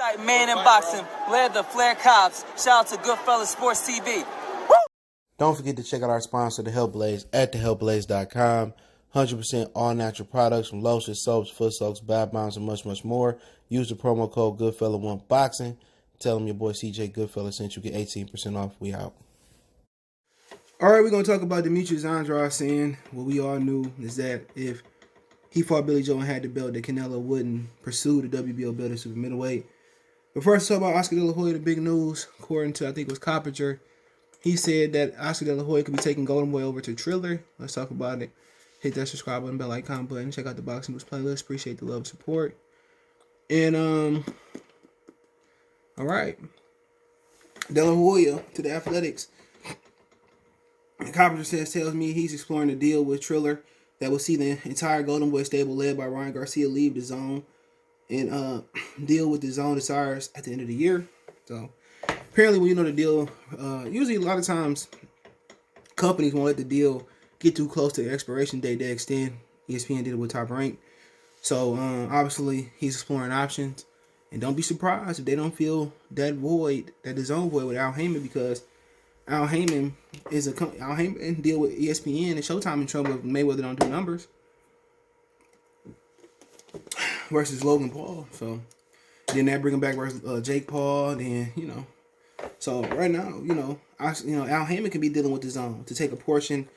Right, man in boxing, led the Flair Cops. Shout out to Goodfellas Sports TV. Woo! Don't forget to check out our sponsor, The Health Blaze, at thehealthblaze.com. 100% all natural products from lotions, soaps, foot soaks, bath bombs, and much, much more. Use the promo code Goodfella1Boxing. Tell them your boy CJ Goodfella sent you. Get 18% off. We out. All right, we're going to talk about Demetrius Andrade saying what we all knew is that if he fought Billy Joe and had the belt, that Canelo wouldn't pursue the WBO belt at super middleweight. But first, talk about Oscar De La Hoya, the big news. According to, I think it was Coppinger, he said that Oscar De La Hoya could be taking Golden Boy over to Triller. Let's talk about it. Hit that subscribe button, bell icon button. Check out the Boxing News playlist. Appreciate the love and support. And, all right. De La Hoya to the Athletics. And Coppinger tells me he's exploring a deal with Triller that will see the entire Golden Boy stable led by Ryan Garcia leave the zone and deal with the zone desires at the end of the year. So apparently when you know the deal, usually a lot of times companies won't let the deal get too close to the expiration date. They extend. ESPN did it with Top Rank. So obviously he's exploring options. And don't be surprised if they don't fill that void, that the zone void with Al Heyman, because Al Heyman deal with ESPN and Showtime in trouble if Mayweather don't do numbers versus Logan Paul. So then that bring him back versus Jake Paul. Then so right now Al Heyman can be dealing with the zone to take a portion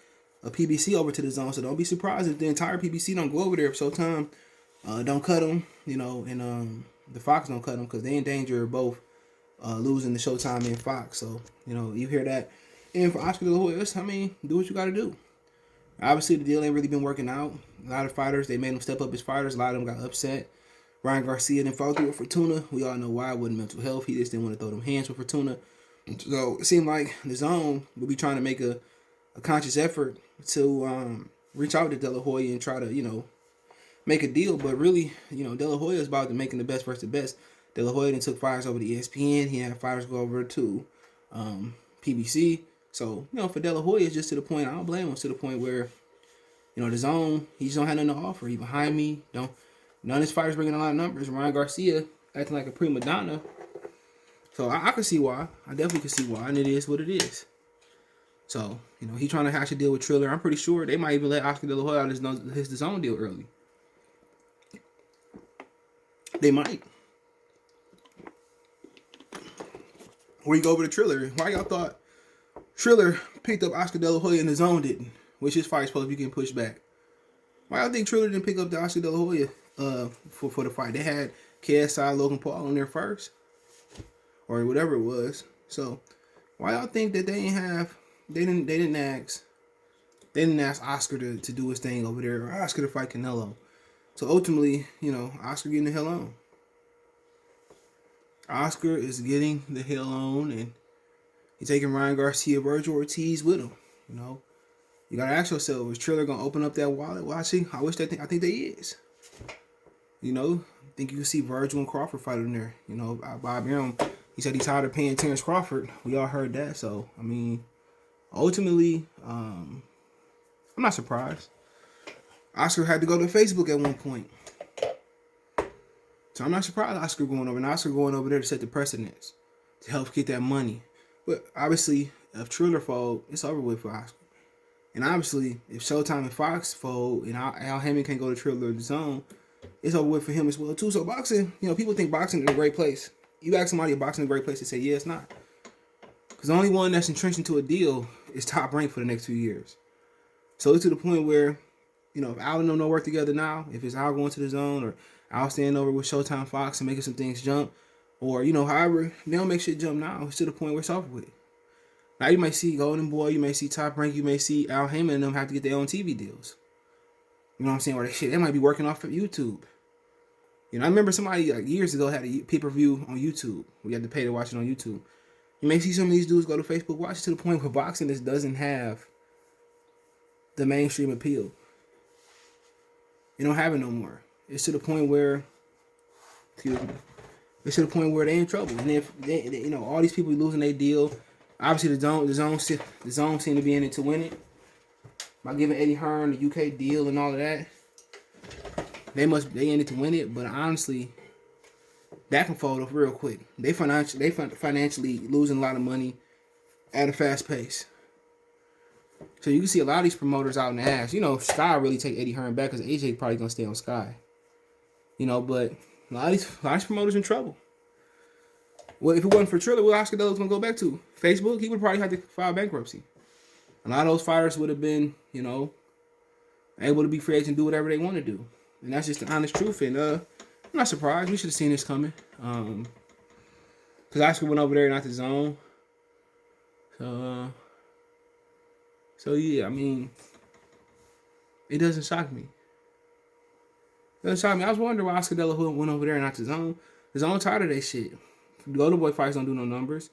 of PBC over to the zone. So don't be surprised if the entire PBC don't go over there if Showtime don't cut them. And the Fox don't cut them because they in danger of both losing the Showtime and Fox. So, you hear that. And for Oscar De La Hoya, do what you got to do. Obviously, the deal ain't really been working out. A lot of fighters, they made him step up as fighters. A lot of them got upset. Ryan Garcia didn't follow through with Fortuna. We all know why. It wasn't mental health. He just didn't want to throw them hands with Fortuna. So, it seemed like the zone will be trying to make a conscious effort to reach out to De La Hoya and try to, make a deal. But really, De La Hoya is about to making the best versus the best. De La Hoya then took fighters over to ESPN. He had fighters go over to PBC. So, for De La Hoya, it's just to the point, I don't blame him, it's to the point where, the zone, he just don't have nothing to offer. He behind me. None of his fighters bringing a lot of numbers. Ryan Garcia acting like a prima donna. So, I can see why. I definitely can see why. And it is what it is. So, he trying to hash a deal with Triller. I'm pretty sure they might even let Oscar De La Hoya out his zone deal early. They might. Where you go over to Triller? Why y'all thought Triller picked up Oscar De La Hoya and the zone didn't? Which his fight supposed to be getting pushed back. Why y'all think Triller didn't pick up the Oscar De La Hoya for the fight? They had KSI Logan Paul on there first, or whatever it was. So why y'all think that they didn't ask Oscar to do his thing over there, or Oscar to fight Canelo? So ultimately, Oscar getting the hell on. Oscar is getting the hell on, and he's taking Ryan Garcia, Virgil Ortiz with him. You gotta ask yourself: is Triller gonna open up that wallet? Well, I think they is. Think you can see Virgil and Crawford fighting there. Bob Arum, he said he's tired of paying Terrence Crawford. We all heard that. So ultimately, I'm not surprised. Oscar had to go to Facebook at one point. So I'm not surprised Oscar going over. And Oscar going over there to set the precedence, to help get that money. But obviously, if Triller fold, it's over with for Oscar. And obviously, if Showtime and Fox fold, and Al Heyman can't go to Triller or the zone, it's over with for him as well, too. So boxing, people think boxing is a great place. You ask somebody if boxing is a great place, they say, yeah, it's not. Because the only one that's entrenched into a deal is Top Rank for the next few years. So it's to the point where, if Al and them don't work together now, if it's Al going to the zone or Al staying over with Showtime Fox and making some things jump, or, however, they don't make shit jump now, it's to the point where it's over with. Now you might see Golden Boy, you may see Top Rank, you may see Al Heyman and them have to get their own TV deals. You know what I'm saying? Or they might be working off of YouTube. I remember somebody years ago had a pay-per-view on YouTube. We had to pay to watch it on YouTube. You may see some of these dudes go to Facebook watch it to the point where boxing just doesn't have the mainstream appeal. You don't have it no more. It's to the point where, it's to the point where they're in trouble. And if they, all these people losing their deal, obviously the zone seem to be in it to win it. By giving Eddie Hearn the UK deal and all of that, they in it to win it. But honestly, that can fold off real quick. They financially losing a lot of money at a fast pace. So you can see a lot of these promoters out in the ass. You know, Sky really take Eddie Hearn back because AJ probably gonna stay on Sky. You know, but a lot of these promoters in trouble. Well, if it wasn't for Triller, what Oscar De La Hoya gonna go back to? Facebook? He would probably have to file bankruptcy. A lot of those fighters would have been, you know, able to be free agents and do whatever they want to do. And that's just the honest truth. And I'm not surprised. We should have seen this coming. Because Oscar went over there and not the zone. So yeah, I mean, it doesn't shock me. It doesn't shock me. I was wondering why Oscar De La Hoya went over there and not the zone. The zone tired of that shit. The Golden Boy fights don't do no numbers.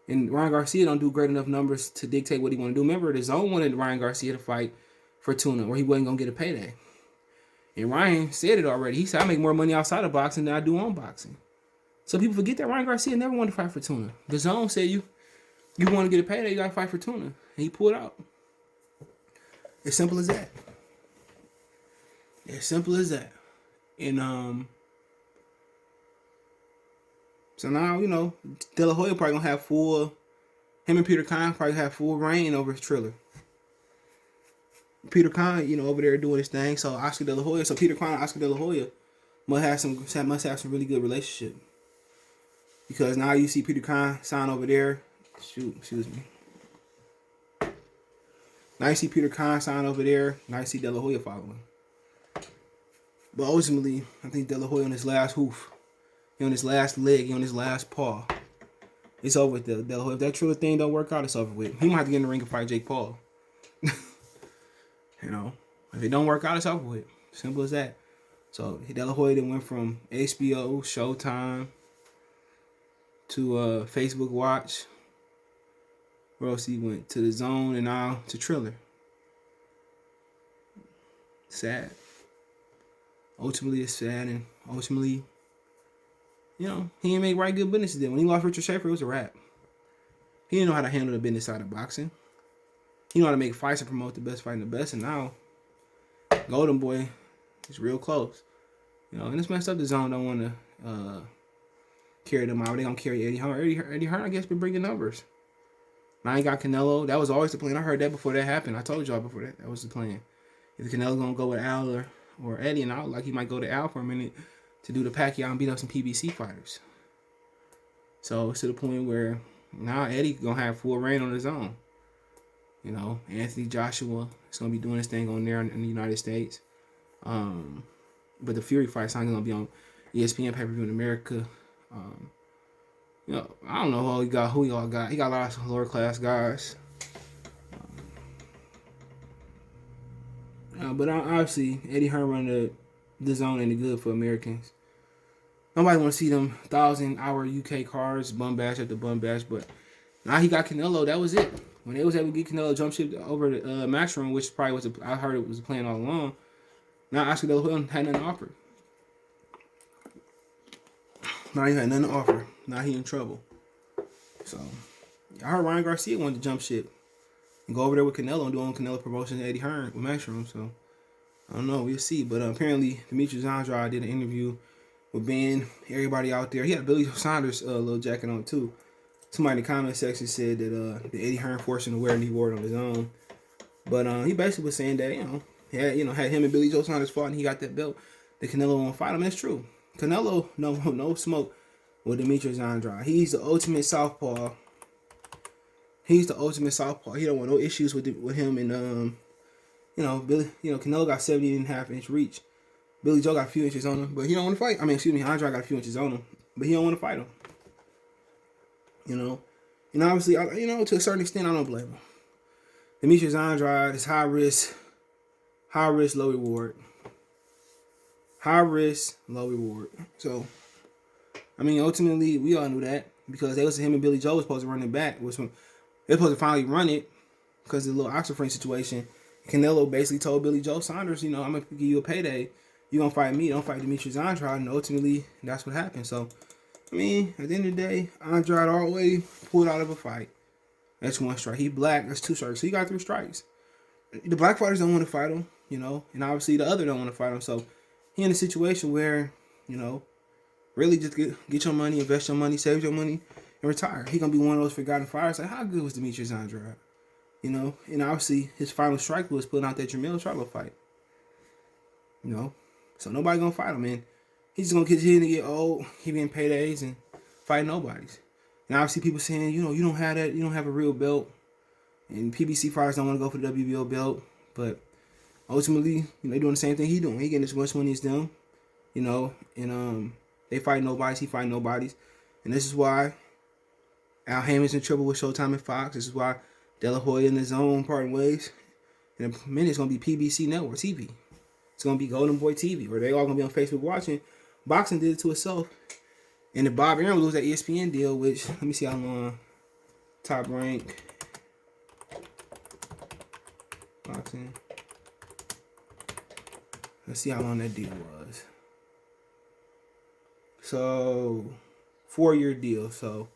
And Ryan Garcia don't do great enough numbers to dictate what he want to do. Remember, the zone wanted Ryan Garcia to fight for tuna, where he wasn't going to get a payday. And Ryan said it already. He said, I make more money outside of boxing than I do on boxing. So people forget that Ryan Garcia never wanted to fight for tuna. The zone said you want to get a payday, you got to fight for tuna. And he pulled out. As simple as that. As simple as that. And, so now, you know, De La Hoya probably gonna have him and Peter Khan probably have full reign over his Triller. Peter Khan, you know, over there doing his thing. So Oscar De La Hoya, so Peter Khan and Oscar De La Hoya must have some really good relationship. Because now you see Peter Khan sign over there. Excuse me. Now you see Peter Khan sign over there. Now you see De La Hoya following. But ultimately, I think De La Hoya on his last hoof. He on his last leg, he on his last paw. It's over with De La Hoya. If that Triller thing don't work out, it's over with. He might have to get in the ring and fight Jake Paul. You know, if it don't work out, it's over with. Simple as that. So De La Hoya then went from HBO, Showtime, to Facebook Watch. Where else he went? To the Zone and now to Triller. Sad. Ultimately, it's sad, and ultimately, you know, he didn't make right good business then. When he lost Richard Schaefer, it was a wrap. He didn't know how to handle the business side of boxing. He knew how to make fights and promote the best fighting the best. And now, Golden Boy is real close. You know, and it's messed up. The Zone don't want to carry them out. They don't carry Eddie Hearn. Eddie Hearn, I guess, been bringing numbers. Now he got Canelo. That was always the plan. I heard that before that happened. I told y'all before that. That was the plan. If Canelo going to go with Al or Eddie, and I like he might go to Al for a minute to do the Pacquiao and beat up some PBC fighters. So it's to the point where now Eddie gonna have full reign on his own. You know, Anthony Joshua is gonna be doing his thing on there in the United States. But the Fury fight's not gonna be on ESPN pay-per-view in America. You know, I don't know who he all got. He got a lot of lower class guys. But obviously Eddie Hearn running the Zone ain't good for Americans. Nobody want to see them 1,000-hour UK cars, bum bash after bum bash. But now he got Canelo. That was it. When they was able to get Canelo jump ship over the Matchroom, which probably was I heard it was a plan all along. Now Oscar De La Hoya had nothing to offer. Now he had nothing to offer. Now he in trouble. So I heard Ryan Garcia wanted to jump ship and go over there with Canelo and do on Canelo promotion Eddie Hearn with Matchroom. So I don't know. We'll see. But apparently Demetrius Andrade did an interview with Ben, everybody out there. He had Billy Joe Saunders' little jacket on too. Somebody in the comment section said that Eddie Hearn forced him to wear it and he wore it on his own. But he basically was saying that, had him and Billy Joe Saunders fought and he got that belt, that Canelo won't fight him. That's true. Canelo, no smoke with Demetrius Andrade. He's the ultimate southpaw. He don't want no issues with him. And Canelo got 70.5-inch reach. Billy Joe got a few inches on him, but he don't want to fight. Andrade got a few inches on him, but he don't want to fight him. And obviously, to a certain extent, I don't blame him. Demetrius Andrade is high risk, low reward. High risk, low reward. So, ultimately, we all knew that because they was him and Billy Joe was supposed to run it back. They were supposed to finally run it because of the little Oxford situation. Canelo basically told Billy Joe Saunders, I'm going to give you a payday. You're going to fight me. Don't fight Demetrius Andrade. And ultimately, that's what happened. So, at the end of the day, Andrade always pulled out of a fight. That's 1 strike. He black. That's 2 strikes. So, he got 3 strikes. The black fighters don't want to fight him, and obviously the other don't want to fight him. So, he in a situation where, really just get your money, invest your money, save your money, and retire. He gonna be one of those forgotten fighters. Like, how good was Demetrius Andrade? You know, and obviously his final strike was putting out that Jamil Charlo fight. You know, so nobody gonna fight him, man. He's just gonna continue to get old, keep getting paydays and fight nobodies. And obviously people saying, you know, you don't have that, you don't have a real belt. And PBC fighters don't want to go for the WBO belt, but ultimately, you know, they doing the same thing he doing. He getting as much money as them, you know, and they fight nobodies, he fight nobodies. And this is why Al Haymon's in trouble with Showtime and Fox. This is why De La Hoya and the Zone parting ways. In a minute, it's gonna be PBC Network TV. It's gonna be Golden Boy TV, where they all gonna be on Facebook watching. Boxing did it to itself. And if Bob Arum lose that ESPN deal, which, let me see how long, Top Rank, boxing. Let's see how long that deal was. So, 4-year deal. So,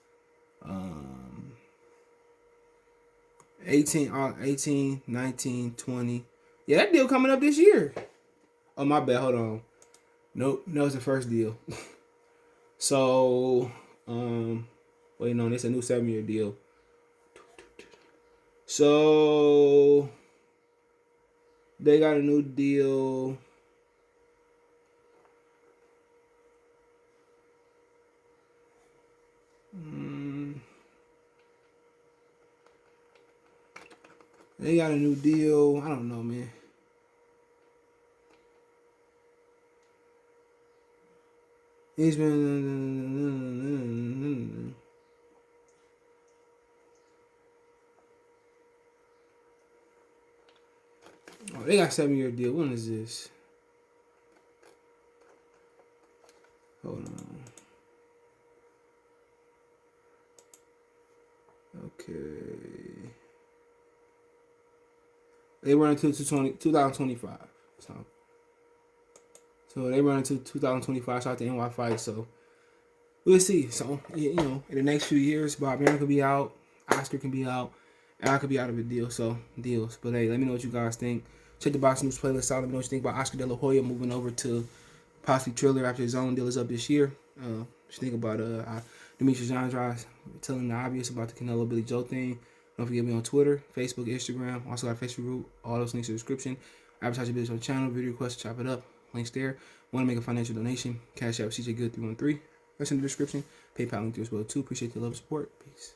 18, 19, 20. Yeah, that deal coming up this year. Oh, my bad. Hold on. Nope. That was the first deal. So, wait, no, it's a new 7-year deal. So, they got a new deal. They got a new deal. I don't know, man. He's been. Oh, they got a 7-year deal. When is this? Hold on. Okay. They run until 2025. So they run into 2025. Shout out to NY Fight. So we'll see. So, you know, in the next few years, Bob Arum could be out. Oscar can be out. Al could be out of a deal. So, deals. But hey, let me know what you guys think. Check the Boxing News playlist out. Let me know what you think about Oscar De La Hoya moving over to possibly Triller after his own deal is up this year. What you think about Demetrius Andrade telling the obvious about the Canelo Billy Joe thing. Don't forget me on Twitter, Facebook, Instagram. Also got a Facebook group. All those links in the description. Advertise your business on the channel. Video requests, chop it up. Links there. Want to make a financial donation? Cash App CJ Good 313. That's in the description. PayPal link there as well too. Appreciate the love and support. Peace.